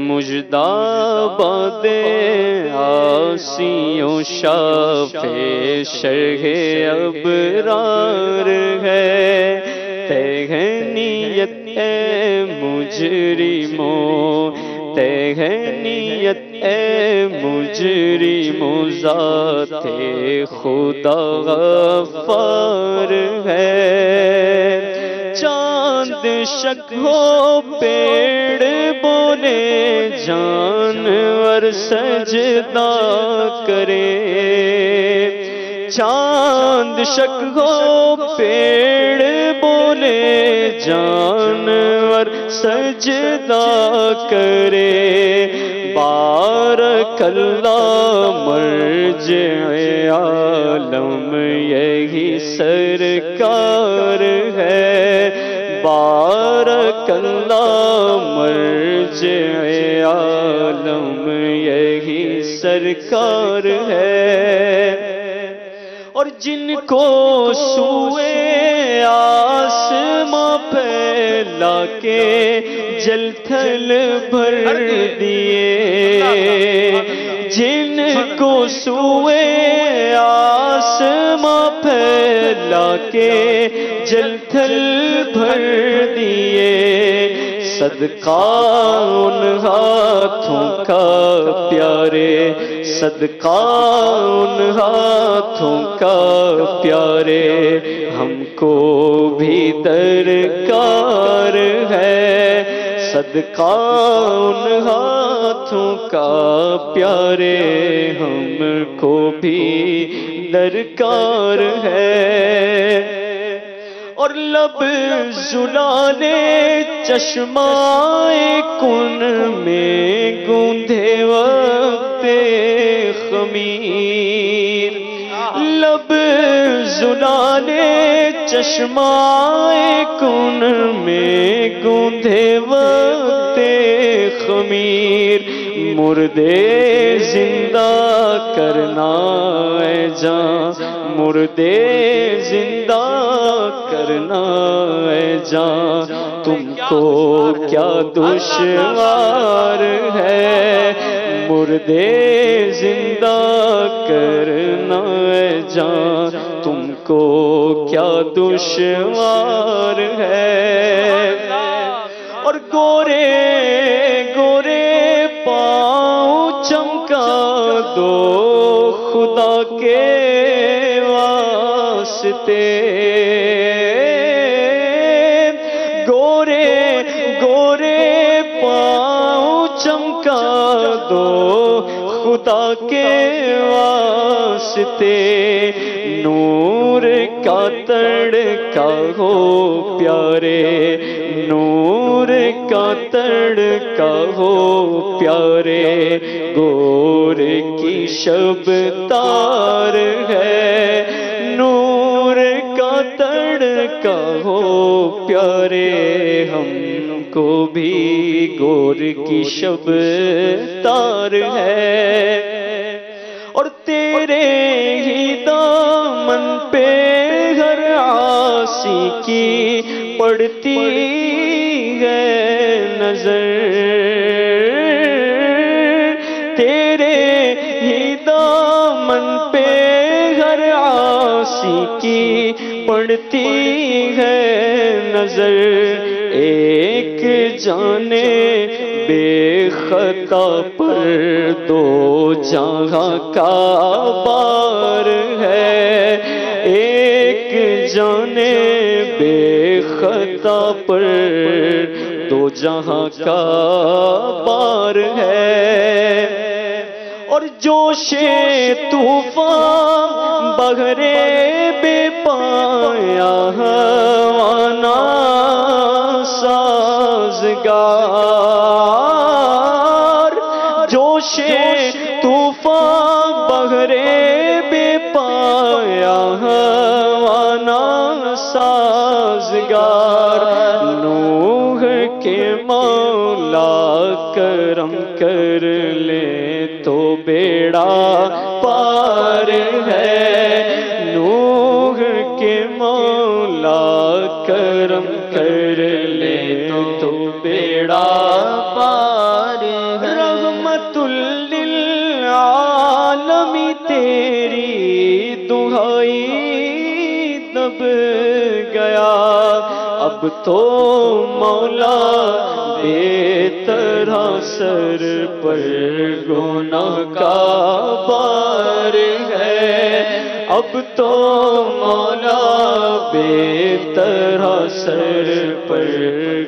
مجدہ باد آسیوں شافع شرح ابرار ہے، تہنیت اے مجرموں، تہنیت اے مجرموں، ذات خدا غفار ہے۔ چاند شک ہو پیڑ بولے، جانور سجدہ کرے، چاند شک ہو پیڑ بولے، جانور سجدہ کرے، بارک اللہ مرجع عالم یہی سرکار ہے، بارک اللہ مرجع عالم یہی سرکار ہے۔ اور جن کو سوئے آسماں پھیلا کے جل تھل بھر دیے، جن کو سوئے آسماں پھیلا کے جل تھل بھر دیے، صدقہ ان ہاتھوں کا پیارے، صدقہ ان ہاتھوں کا پیارے، ہم کو بھی درکار ہے، صدقہ ان ہاتھوں کا پیارے، ہم کو بھی درکار ہے۔ اور لب زلال چشمائے کن میں گوندھے وقت خمیر، لب زلال چشمائے کن میں گوندھے وقت خمیر، مردے زندہ کرنا اے جان، مردے زندہ کرنا اے جان، تم کو کیا دشوار ہے، مردے زندہ کرنا اے جان، تم کو کیا دشوار ہے۔ اور گورے گورے پاؤں چمکا دو خدا کے واسطے، گورے گورے پاؤں چمکا دو خدا کے واسطے، نور کا تڑکا ہو پیارے، نور کا تڑکا ہو پیارے، گور کی شب تار ہے، نور کا تڑکا ہو پیارے، ہم کو بھی گور کی شب تار ہے۔ اور تیرے ہی دامن پہ ہر عاصی کی پڑتی ہے نظر، تیرے ہی دامن پہ ہر عاصی کی پڑتی ہے نظر، ایک جانے بے خطا پر دو جہاں کا بار ہے، ایک جانے بے خطا پر دو جہاں کا بار ہے۔ اور جوش طوفان بغرے بے پایا ہوانا سازگار، جوش طوفان بغرے بے پایا ہوانا سازگار، نوح کے مولا کرم کر لے تو بیڑا پار ہے، نوح کے مولا کرم کر لے تو بیڑا پار ہے۔ رحمت للعالمی تیری دہائی دب گیا، اب تو مولا بے طرح سر پر گناہ کا بار ہے، اب تو مولا بے طرح سر پر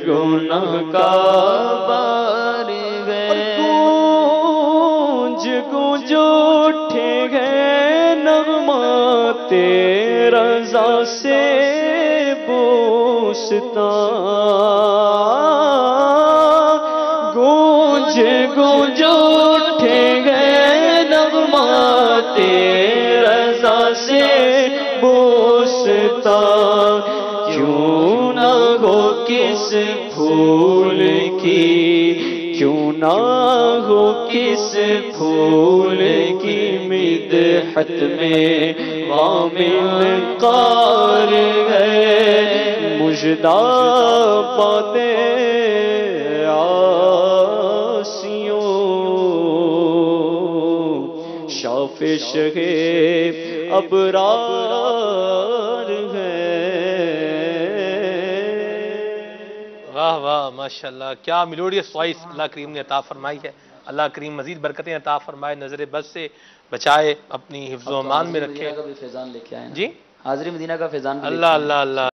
گناہ کا بار ہے۔ گونج گونج اٹھے گئے نغمات رضا سے بوستان، گونج گونج اٹھے گئے نغمات رضا سے بوستان، کیوں نہ ہو کس پھول کی، کیوں نہ ہو کس پھول کی مدحت میں وامل قار ہے، مژدہ باد عاصیوں شافش ہے ابرار ہے۔ واہ واہ ماشاءاللہ، کیا میلوڈیس وائس اللہ کریم نے عطا فرمائی ہے۔ اللہ کریم مزید برکتیں عطا فرمائے، نظر بد سے بچائے، اپنی حفظ و امان میں رکھے۔ کا بھی فیضان لے کے آئے نا جی حاضری مدینہ کا فیضان بھی لے کے اللہ آئے۔ اللہ اللہ